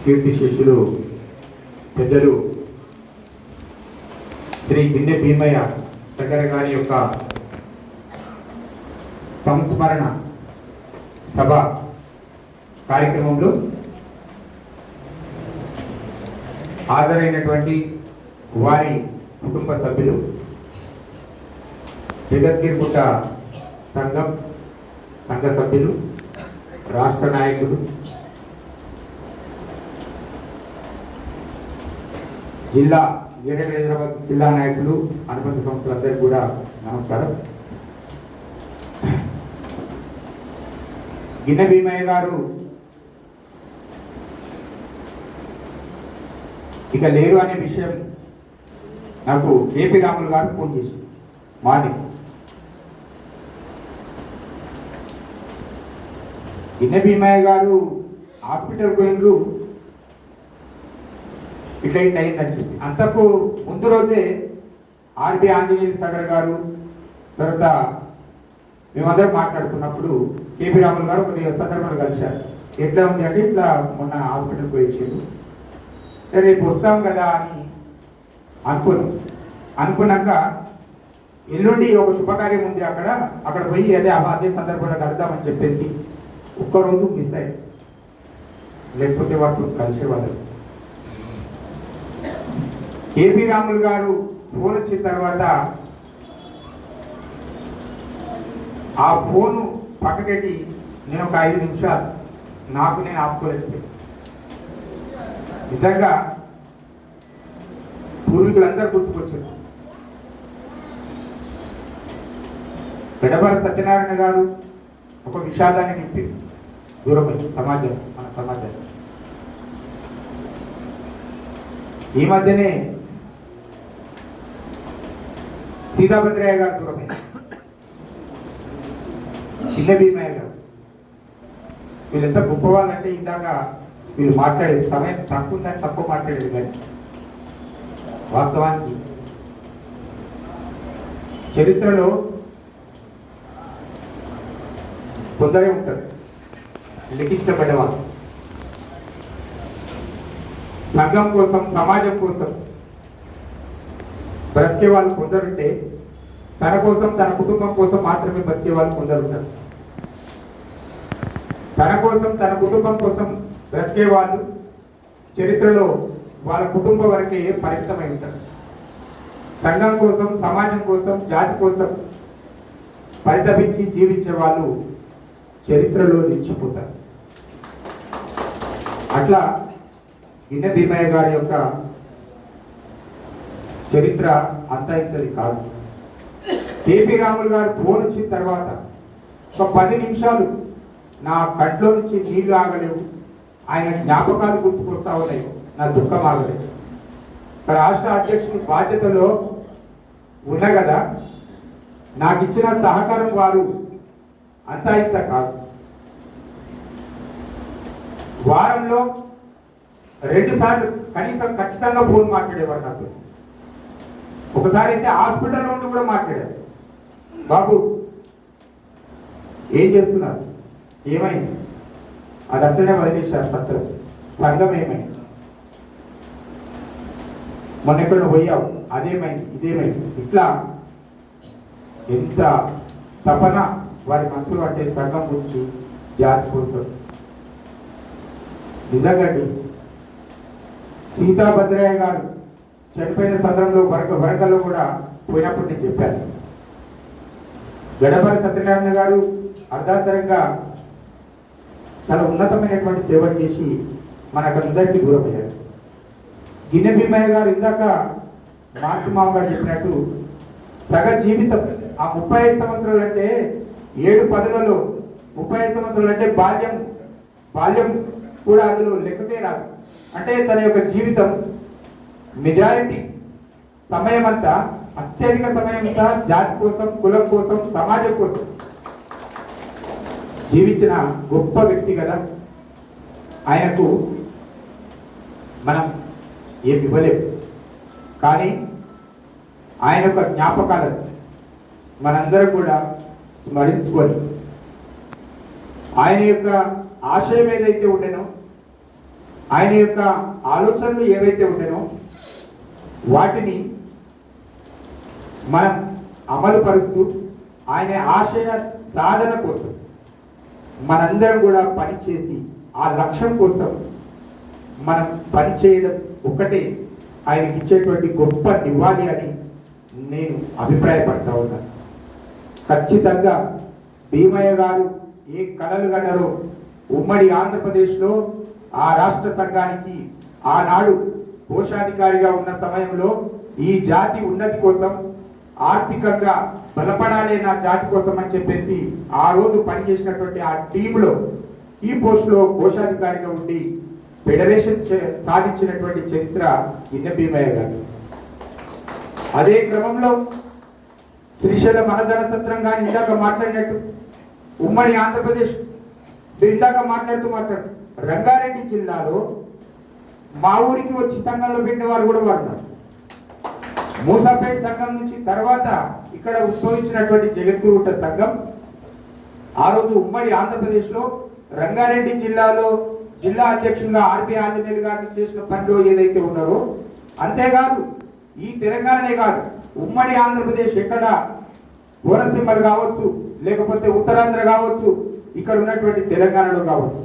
కీర్తి శిష్యులు పెద్దలు శ్రీ గిన్నె భీమయ్య సగర గారి యొక్క సంస్మరణ సభ కార్యక్రమంలో హాజరైనటువంటి వారి కుటుంబ సభ్యులు, జగద్గిరిగుట్ట సంఘ సభ్యులు, రాష్ట్ర నాయకులు, గ్రేటర్ హైదరాబాద్ జిల్లా నాయకులు, అనుబంధ సంస్థలందరికీ కూడా నమస్కారం. గిన్నె భీమయ్య గారు ఇక లేరు అనే విషయం నాకు ఏపీ రాములు గారు ఫోన్ చేసి మార్నింగ్. గిన్నె భీమయ్య గారు హాస్పిటల్ పోయినరు, ఇట్లా అయిందని చెప్పి. అంతకు ముందు రోజే ఆర్బి ఆంజనేయ సాగర్ గారు, తర్వాత మేమందరం మాట్లాడుకున్నప్పుడు కేపీ రాములు గారు కొద్దిగా సందర్భంలో కలిశారు. ఎట్లా ఉంది అంటే ఇట్లా మొన్న హాస్పిటల్కి పోయి వచ్చారు, రేపు వస్తాం కదా అని అనుకున్నాక ఎల్లుండి ఒక శుభకార్యం ఉంది అక్కడ పోయి అదే సందర్భంలో కలుద్దామని చెప్పేసి ఒక్కరోజు మిస్ అయ్యారు, లేకపోతే వాళ్ళు కలిసేవాళ్ళు. కేపీ రాములు గారు ఫోన్ వచ్చిన తర్వాత ఆ ఫోను పక్కకెట్టి నేను ఒక 5 నిమిషాలు నాకు నేను ఆపుకోలేదు. నిజంగా పూర్వీకులందరూ గుర్తుకొచ్చారు. గడపర సత్యనారాయణ గారు ఒక విషాదాన్ని నింపి దూరమైంది మన సమాజం. ఈ మధ్యనే సీతాభద్రయ్య గారు దూరమైంది, గిన్నె భీమయ్య గారు. వీళ్ళంతా గొప్పవాళ్ళంటే ఇందాక వీళ్ళు మాట్లాడేది సమయం తక్కువ ఉందని తక్కువ మాట్లాడేది, కానీ వాస్తవానికి చరిత్రలో కొందరే ఉంటారు లిఖించబడ్డవాళ్ళు. సంఘం కోసం, సమాజం కోసం బ్రతికే వాళ్ళు కొందరుంటే, తన కోసం, తన కుటుంబం కోసం మాత్రమే బ్రతికే వాళ్ళు కొందరుంటారు. తన కోసం, తన కుటుంబం కోసం బ్రతికే వాళ్ళు చరిత్రలో వాళ్ళ కుటుంబం వరకే పరిమితమై ఉంటారు. సంఘం కోసం, సమాజం కోసం, జాతి కోసం పరితపించి జీవించే వాళ్ళు చరిత్రలో నిలిచిపోతారు. అట్లా గిన్నె భీమయ్య గారి యొక్క చరిత్ర అంతా ఇంతది కాదు. కేపీ రాములు గారు ఫోన్ వచ్చిన తర్వాత ఒక 10 నిమిషాలు నా కంట్లో నుంచి నీళ్లు ఆగలేవు, ఆయన జ్ఞాపకాలు గుర్తుకొస్తా ఉన్నాయి, నా దుఃఖం ఆగలేదు. రాష్ట్ర అధ్యక్షుని బాధ్యతలో ఉన్న కదా, నాకు ఇచ్చిన సహకారం వారు అంతా ఇంత కాదు. వారంలో 2 సార్లు కనీసం ఖచ్చితంగా ఫోన్ మాట్లాడేవారు నాకు. ఒకసారి అయితే హాస్పిటల్ నుండి కూడా మాట్లాడారు, బాబు ఏం చేస్తున్నారు, ఏమైంది, అది అట్లనే వదిలేశారు. సంఘం ఏమైంది, మొన్న ఎక్కడ పోయావు, అదేమైంది, ఇదేమైంది, ఇట్లా ఎంత తపన వారి మనసులో అంటే సంఘం గురించి, జాతి కోసం. నిజంగా సీతాభద్రయ్య గారు చనిపోయిన సందర్భంలో వరంగల్లో కూడా పోయినప్పుడు నేను చెప్పాను, గడపర సత్యనారాయణ గారు అర్ధాంతరంగా చాలా ఉన్నతమైనటువంటి సేవలు చేసి మనకందరికీ దూరం అయ్యారు. గిన్నె భీమయ్య గారు ఇందాక మామ గారు చెప్పినట్టు సగ జీవితం ఆ 35 సంవత్సరాలు అంటే 7-10లలో 35 సంవత్సరాలు అంటే బాల్యం కూడా అందులో లెక్కకే రాదు. అంటే తన యొక్క జీవితం మెజారిటీ సమయం అంతా, అత్యధిక సమయం అంతా జాతి కోసం, కులం కోసం, సమాజం కోసం జీవించిన గొప్ప వ్యక్తి కదా. ఆయనకు మనం ఏమి ఇవ్వలేము, కానీ ఆయన యొక్క జ్ఞాపకాలను మనందరం కూడా స్మరించుకొని ఆయన యొక్క ఆశయం ఏదైతే ఉండేనో, ఆయన యొక్క ఆలోచనలు ఏవైతే ఉండేనో వాటిని మనం అమలు పరుస్తూ ఆయన ఆశయ సాధన కోసం మనందరం కూడా పనిచేసి ఆ లక్ష్యం కోసం మనం పనిచేయడం ఒక్కటే ఆయనకి ఇచ్చేటువంటి గొప్ప నివాళి అని నేను అభిప్రాయపడతా ఉన్నాను. ఖచ్చితంగా భీమయ్య గారు ఏ కలలు కన్నారో ఉమ్మడి ఆంధ్రప్రదేశ్లో ఆ రాష్ట్ర సంఘానికి ఆనాడు కోశాధికారిగా ఉన్న సమయంలో ఈ జాతి ఉన్నతి కోసం, ఆర్థికంగా బలపడాలి నా జాతి కోసం అని చెప్పేసి ఆ రోజు పనిచేసినటువంటి ఆ టీంలో ఈ పోస్టులో కోశాధికారిగా ఉండి ఫెడరేషన్ సాధించినటువంటి చరిత్ర గిన్నె భీమయ్య గారు. అదే క్రమంలో శ్రీశైలం అన్నదాన సత్రం కానీ ఇందాక మాట్లాడినట్టు ఉమ్మడి ఆంధ్రప్రదేశ్ ఇందాక మాట్లాడుతూ రంగారెడ్డి జిల్లాలో మా ఊరికి వచ్చి సంఘంలో పెట్టిన వారు కూడా వాడున్నారు. మూసాపేట సంఘం నుంచి తర్వాత ఇక్కడ ఉద్భవించినటువంటి జగద్గురుట సంఘం ఆ రోజు ఉమ్మడి ఆంధ్రప్రదేశ్లో రంగారెడ్డి జిల్లాలో జిల్లా అధ్యక్షులుగా ఆర్పి ఆంజనేయులు గారిని చేసిన పనిలో ఏదైతే ఉన్నారో, అంతేకాదు ఈ తెలంగాణనే కాదు ఉమ్మడి ఆంధ్రప్రదేశ్ ఎక్కడ కోనసీమలు కావచ్చు, లేకపోతే ఉత్తరాంధ్ర కావచ్చు, ఇక్కడ ఉన్నటువంటి తెలంగాణలో కావచ్చు,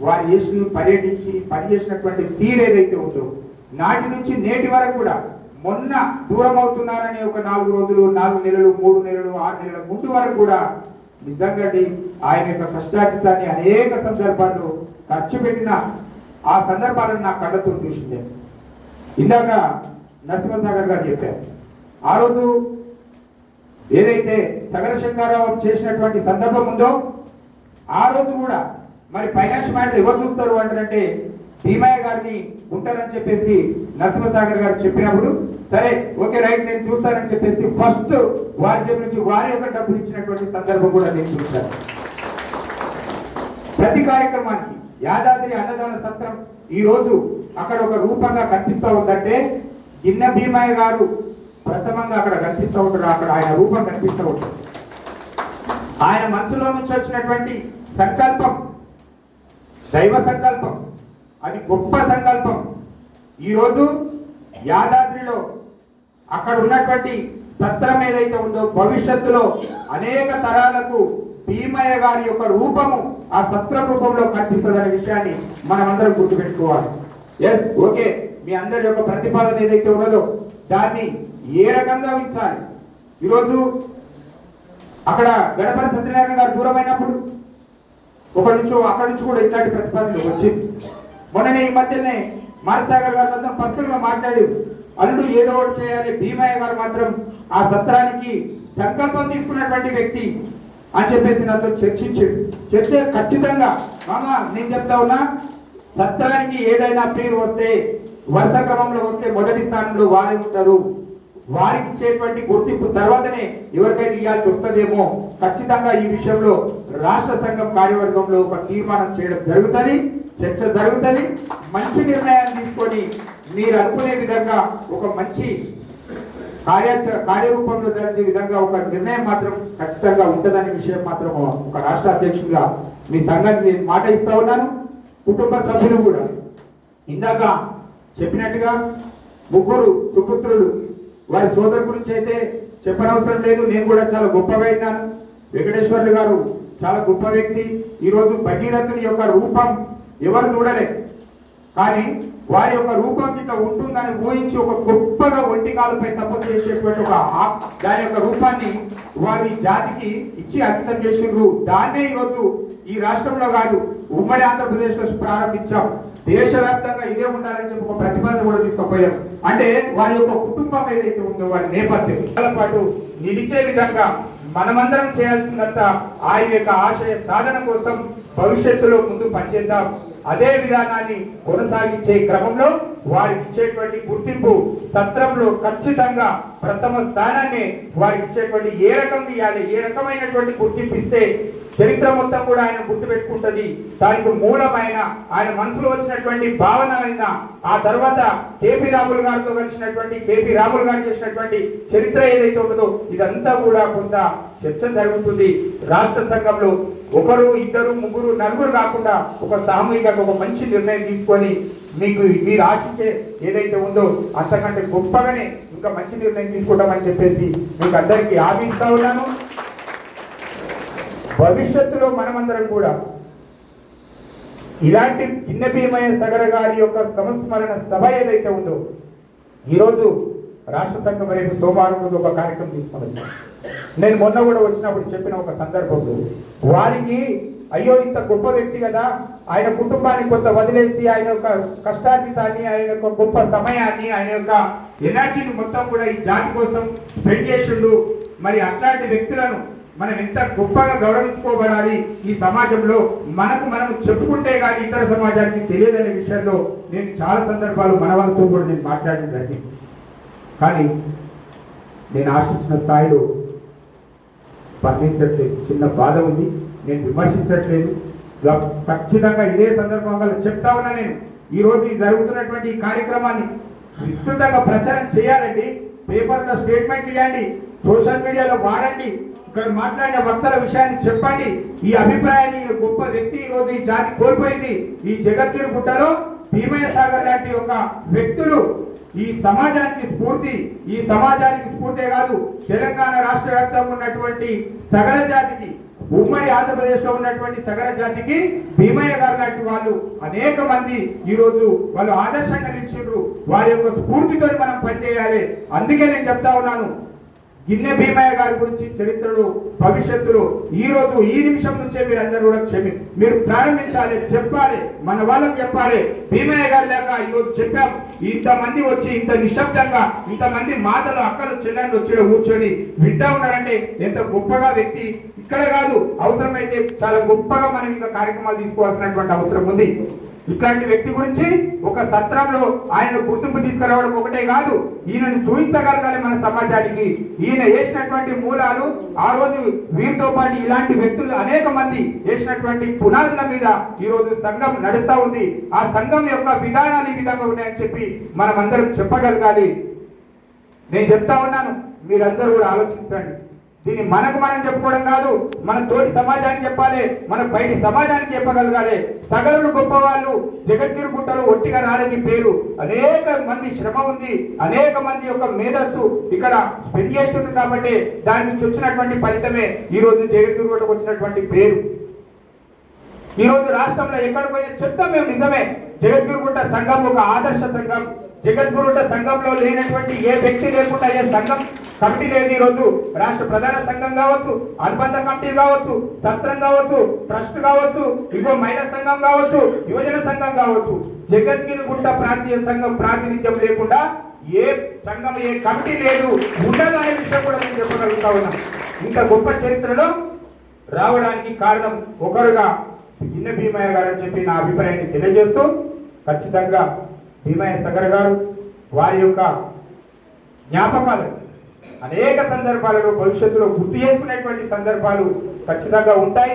వారు చేసి పర్యటించి పనిచేసినటువంటి తీరు ఏదైతే ఉందో నాటి నుంచి నేటి వరకు కూడా మొన్న దూరం అవుతున్నారని ఒక 4 రోజులు, 4 నెలలు, 3 నెలలు, 6 నెలల ముందు వరకు కూడా నిజంగా ఆయన యొక్క కష్టార్జితాన్ని అనేక సందర్భాల్లో ఖర్చు పెట్టిన ఆ సందర్భాలను నా కళ్ళతో చూసిందే. ఇందాక నరసింహసాగర్ గారు చెప్పారు, ఆ రోజు ఏదైతే సగర శంకరరావు చేసినటువంటి సందర్భం ఉందో ఆ రోజు కూడా మరి ఫైనాన్స్ మ్యాటర్ ఎవరు చూస్తారు అంటారంటే భీమయ్య గారిని ఉంటారని చెప్పేసి నరసింహసాగర్ గారు చెప్పినప్పుడు సరే ఓకే రైట్ నేను చూస్తానని చెప్పేసి ఫస్ట్ వారి జేబు నుంచి వారి యొక్క డబ్బులు ఇచ్చినటువంటి సందర్భం కూడా నేను చూశాను. ప్రతి కార్యక్రమానికి యాదాద్రి అన్నదాన సత్రం ఈ రోజు అక్కడ ఒక రూపంగా కనిపిస్తూ ఉందంటే గిన్నె భీమయ్య గారు ప్రథమంగా అక్కడ కనిపిస్తూ ఉంటారు, అక్కడ ఆయన రూపం కనిపిస్తూ ఉంటారు. ఆయన మనసులో నుంచి వచ్చినటువంటి సంకల్పం దైవ సంకల్పం, అది గొప్ప సంకల్పం. ఈరోజు యాదాద్రిలో అక్కడ ఉన్నటువంటి సత్రం ఏదైతే ఉందో భవిష్యత్తులో అనేక తరాలకు భీమయ్య గారి యొక్క రూపము ఆ సత్రం రూపంలో కనిపిస్తుందనే విషయాన్ని మనం అందరం గుర్తుపెట్టుకోవాలి. ఎస్ ఓకే, మీ అందరి యొక్క ప్రతిపాదన ఏదైతే ఉన్నదో దాన్ని ఏ రకంగా ఉంచాలి. ఈరోజు అక్కడ గణపతి సత్యనారాయణ గారు దూరమైనప్పుడు అక్కడి నుంచి కూడా ఇట్లాంటి ప్రతిపాదన వచ్చింది. మొన్ననే ఈ మధ్యనే మానసాగర్ గారు మొత్తం పర్సనల్ గా మాట్లాడి అల్లుడు ఏదో ఒకటి చేయాలి, భీమయ్య గారు మాత్రం ఆ సత్రానికి సంకల్పం తీసుకున్నటువంటి వ్యక్తి అని చెప్పేసి నాతో చర్చ ఖచ్చితంగా మామ నేను చెప్తా ఉన్నా, సత్రానికి ఏదైనా పేరు వస్తే వరుస క్రమంలో వస్తే మొదటి స్థానంలో వారే ఉంటారు. వారికి ఇచ్చేటువంటి గుర్తింపు తర్వాతనే ఎవరికైనా ఇవ్వాల్సి వస్తుందేమో. ఖచ్చితంగా ఈ విషయంలో రాష్ట్ర సంఘం కార్యవర్గంలో ఒక తీర్మానం చేయడం జరుగుతుంది, చర్చ జరుగుతుంది. మంచి నిర్ణయాన్ని తీసుకొని మీరు అనుకునే విధంగా ఒక మంచి కార్యరూపంలో జరిగే విధంగా ఒక నిర్ణయం మాత్రం ఖచ్చితంగా ఉంటుందనే విషయం మాత్రం ఒక రాష్ట్ర అధ్యక్షుడిగా మీ సంఘానికి నేను మాట ఇస్తా ఉన్నాను. కుటుంబ సభ్యులు కూడా ఇందాక చెప్పినట్టుగా 3 సుపుత్రులు, వారి సోదరు గురించి అయితే చెప్పనవసరం లేదు. నేను కూడా చాలా గొప్పగా విన్నాను. వెంకటేశ్వర్లు గారు చాలా గొప్ప వ్యక్తి. ఈరోజు భగీరథుని యొక్క రూపం ఎవరు చూడలే, కానీ వారి యొక్క రూపం ఇట్లా ఉంటుందని ఊహించి ఒక గొప్పగా ఒంటికాలపై తపస్సు చేసేటువంటి దాని యొక్క రూపాన్ని వారి జాతికి ఇచ్చి అంకితం చేసిండ్రు. దాన్నే ఈరోజు ఈ రాష్ట్రంలో కాదు ఉమ్మడి ఆంధ్రప్రదేశ్ లో ప్రారంభించాం. దేశవ్యాప్తంగా ఇదే ఉండాలని చెప్పి ఒక ప్రతిపాదన కూడా తీసుకుపోయాం. అంటే వారి యొక్క కుటుంబం ఏదైతే ఉందో వారి నేపథ్యం పాటు నిలిచే విధంగా మనమందరం చేయాల్సిందంతా ఆయన యొక్క ఆశయ సాధన కోసం భవిష్యత్తులో ముందు పనిచేద్దాం. అదే విధానాన్ని కొనసాగించే క్రమంలో వారికి ఇచ్చేటువంటి గుర్తింపు సత్రంలో ఖచ్చితంగా ప్రథమ స్థానాన్ని వారికి ఇచ్చేటువంటి ఏ రకంగా ఇవ్వాలి, ఏ రకమైనటువంటి గుర్తింపు ఇస్తే చరిత్ర మొత్తం కూడా ఆయన గుర్తుపెట్టుకుంటుంది. దానికి మూలమైన ఆయన మనసులో వచ్చినటువంటి భావన అయిన ఆ తర్వాత కేపీ రాములు గారితో కలిసినటువంటి కేపీ రాములు గారు చేసినటువంటి చరిత్ర ఏదైతే ఉంటుందో ఇదంతా కూడా కొంత చర్చ జరుగుతుంది. రాష్ట్ర సంఘంలో ఒకరు ఇద్దరు ముగ్గురు నలుగురు కాకుండా ఒక సామూహికంగా ఒక మంచి నిర్ణయం తీసుకొని మీకు మీరు ఆశించే ఏదైతే ఉందో అంతకంటే గొప్పగానే ఇంకా మంచి నిర్ణయం తీసుకుంటామని చెప్పేసి మీకు అందరికీ ఆశిస్తా ఉన్నాను. భవిష్యత్తులో మనమందరం కూడా ఇలాంటి చిన్న భీమయ్య సగర గారి యొక్క సంస్మరణ సభ ఏదైతే ఉందో ఈరోజు రాష్ట్ర సంఘం రేపు సోమవారం రోజు ఒక కార్యక్రమం తీసుకుని నేను మొన్న కూడా వచ్చినప్పుడు చెప్పిన ఒక సందర్భంలో వారికి అయ్యో ఇంత గొప్ప వ్యక్తి కదా, ఆయన కుటుంబాన్ని కొంత వదిలేసి ఆయన యొక్క కష్టార్జితాన్ని, ఆయన యొక్క గొప్ప సమయాన్ని, ఆయన యొక్క ఎనర్జీని మొత్తం కూడా ఈ జాతి కోసం స్పెండ్ చేసిండు. మరి అట్లాంటి వ్యక్తులను మనం ఎంత గొప్పగా గౌరవించుకోబడాలి ఈ సమాజంలో, మనకు మనం చెప్పుకుంటే కానీ ఇతర సమాజానికి తెలియదనే విషయంలో నేను చాలా సందర్భాలు మన వాళ్ళతో కూడా నేను మాట్లాడడం జరిగింది. కానీ నేను ఆశించిన స్థాయిలో స్పందించట్లేదు. చిన్న బాధ ఉంది, నేను విమర్శించట్లేదు. ఖచ్చితంగా ఇదే సందర్భంగా చెప్తా ఉన్నా, నేను ఈరోజు జరుగుతున్నటువంటి ఈ కార్యక్రమాన్ని విస్తృతంగా ప్రచారం చేయాలండి. పేపర్లో స్టేట్మెంట్ ఇవ్వండి, సోషల్ మీడియాలో వాడండి, ఇక్కడ మాట్లాడిన వక్తల విషయాన్ని చెప్పండి. ఈ అభిప్రాయాన్ని గొప్ప వ్యక్తి ఈరోజు ఈ జాతి కోల్పోయింది. ఈ జగద్గిరిగుట్టలో భీమయ్య సాగర్ లాంటి ఒక వ్యక్తులు ఈ సమాజానికి స్ఫూర్తి. ఈ సమాజానికి స్ఫూర్తే కాదు, తెలంగాణ రాష్ట్ర వ్యాప్తంగా ఉన్నటువంటి సగర జాతికి, ఉమ్మడి ఆంధ్రప్రదేశ్ లో ఉన్నటువంటి సగర జాతికి భీమయ్య గారు లాంటి వాళ్ళు అనేక మంది ఈరోజు వాళ్ళు ఆదర్శంగా నిలిచిండ్రు. వారి యొక్క స్ఫూర్తితో మనం పనిచేయాలి. అందుకే నేను చెప్తా ఉన్నాను, గిన్నె భీమయ్య గారి గురించి చరిత్రలో భవిష్యత్తులో ఈ రోజు ఈ నిమిషం నుంచే మీరు అందరూ కూడా మీరు ప్రారంభించాలి, చెప్పాలి, మన వాళ్ళకు చెప్పాలి. భీమయ్య గారు లేక ఈరోజు చెప్పాం, ఇంతమంది వచ్చి ఇంత నిశ్శబ్దంగా ఇంతమంది మాటలు అక్కలు చెల్లెళ్ళు వచ్చి కూర్చొని వింటా ఉన్నారంటే ఎంత గొప్పగా వ్యక్తి. ఇక్కడ కాదు, అవసరమైతే చాలా గొప్పగా మనం ఇంకా కార్యక్రమాలు తీసుకోవాల్సినటువంటి అవసరం ఉంది. ఇట్లాంటి వ్యక్తి గురించి ఒక సత్రంలో ఆయన గుర్తింపు తీసుకురావడం ఒకటే కాదు, ఈయనను చూపించగలగాలి మన సమాజానికి. ఈయన వేసినటువంటి మూలాలు ఆ రోజు వీరితో పాటు ఇలాంటి వ్యక్తులు అనేక మంది వేసినటువంటి పునాదుల మీద ఈ రోజు సంఘం నడుస్తూ ఉంది. ఆ సంఘం యొక్క విధానాలు ఈ విధంగా ఉన్నాయని చెప్పి మనం అందరం చెప్పగలగాలి. నేను చెప్తా ఉన్నాను, మీరందరూ కూడా ఆలోచించండి. దీన్ని మనకు మనం చెప్పుకోవడం కాదు, మన తోటి సమాజానికి చెప్పాలి, మన బయటి సమాజానికి చెప్పగలగాలి. సగరులు గొప్పవాళ్ళు, జగద్గిరిగుట్టలు ఒట్టిగా రాలేని పేరు. అనేక మంది శ్రమ ఉంది, అనేక మంది యొక్క మేధస్సు ఇక్కడ స్పెండ్ చేస్తుంది కాబట్టి దాని నుంచి వచ్చినటువంటి ఫలితమే ఈ రోజు జగద్గిరిగుట్టకు వచ్చినటువంటి పేరు. ఈ రోజు రాష్ట్రంలో ఎక్కడికి పోయినా చెప్తాం మేము, నిజమే. జగద్గిరిగుట్ట సంఘం ఒక ఆదర్శ సంఘం. జగద్గిరిగుట్ట సంఘంలో లేనటువంటి ఏ వ్యక్తి లేకుండా ఏ సంఘం కమిటీ లేదు. ఈ రోజు రాష్ట్ర ప్రధాన సంఘం కావచ్చు, అనుబంధ కమిటీ కావచ్చు, సత్రం కావచ్చు, ట్రస్ట్ కావచ్చు, ఇగో మహిళా సంఘం కావచ్చు, యువజన సంఘం కావచ్చు, జగద్గిరిగుట్ట ప్రాంతీయ సంఘం ప్రాతినిధ్యం లేకుండా ఏ సంఘం ఏ కమిటీ లేదు, ఉండదు అనే విషయం కూడా నేను చెప్పగలుగుతా ఉన్నా. ఇంత గొప్ప చరిత్రలో రావడానికి కారణం ఒకరుగా గిన్నె భీమయ్య గారు అని చెప్పి నా అభిప్రాయాన్ని తెలియజేస్తూ, ఖచ్చితంగా భీమయ్య సగర గారు వారి యొక్క జ్ఞాపకాలు అనేక సందర్భాలలో భవిష్యత్తులో గుర్తు చేసుకునేటువంటి సందర్భాలు ఖచ్చితంగా ఉంటాయి.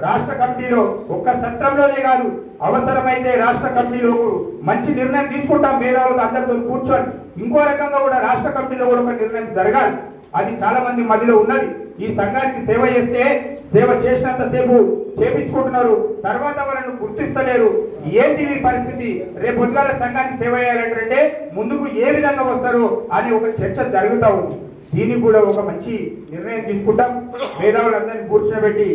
రాష్ట్ర కమిటీలో ఒక్క సత్రంలోనే కాదు, అవసరమైతే రాష్ట్ర కమిటీలో మంచి నిర్ణయం తీసుకుంటాం. మేధావులకు అందరితో కూర్చొని ఇంకో రకంగా కూడా రాష్ట్ర కమిటీలో కూడా ఒక నిర్ణయం జరగాలి. అది చాలా మంది మధ్యలో ఉన్నది. ఈ సంఘానికి సేవ చేస్తే సేవ చేసినంత సేపు చేపించుకుంటున్నారు, తర్వాత వాళ్ళను గుర్తిస్తలేరు. ఏంటి ఈ పరిస్థితి? రేపు పొద్దుగాల సంఘానికి సేవ చేయాలంటే ముందుకు ఏ విధంగా వస్తారు అనే ఒక చర్చ జరుగుతూ ఉంది. దీనికి కూడా ఒక మంచి నిర్ణయం తీసుకుంటాం. మేధావులందరినీ కూర్చోబెట్టి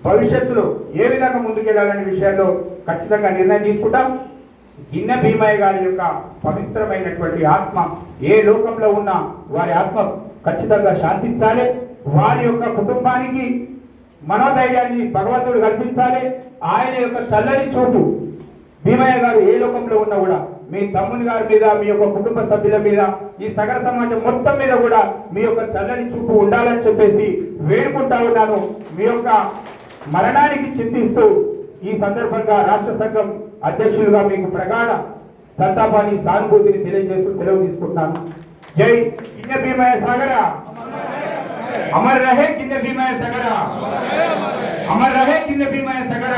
భవిష్యత్తులో ఏ విధంగా ముందుకెళ్లాలనే విషయాల్లో ఖచ్చితంగా నిర్ణయం తీసుకుంటాం. గిన్నె భీమయ్య గారి యొక్క పవిత్రమైనటువంటి ఆత్మ ఏ లోకంలో ఉన్నా వారి ఆత్మ ఖచ్చితంగా శాంతించాలి. వారి యొక్క కుటుంబానికి మనోధైర్యాన్ని భగవంతుడు కల్పించాలి. ఆయన యొక్క చల్లని చూపు భీమయ్య గారు ఏ లోకంలో ఉన్నా కూడా మీ తమ్ముని గారి మీద, మీ యొక్క కుటుంబ సభ్యుల మీద, ఈ సగర సమాజం మొత్తం మీద కూడా మీ యొక్క చల్లని చూపు ఉండాలని చెప్పేసి వేడుకుంటా ఉన్నాను. మీ యొక్క మరణానికి చింతిస్తూ ఈ సందర్భంగా రాష్ట్ర సంఘం అధ్యక్షులుగా మీకు ప్రగాఢ సంతాపాన్ని, సానుభూతిని తెలియజేస్తూ సెలవు తీసుకుంటున్నాను. జై గిన్నె భీమయ్య సాగర, అమర్ రహే గిన్నె భీమయ్య సగర, అమర్ రహే గిన్నె భీమయ్య సగర.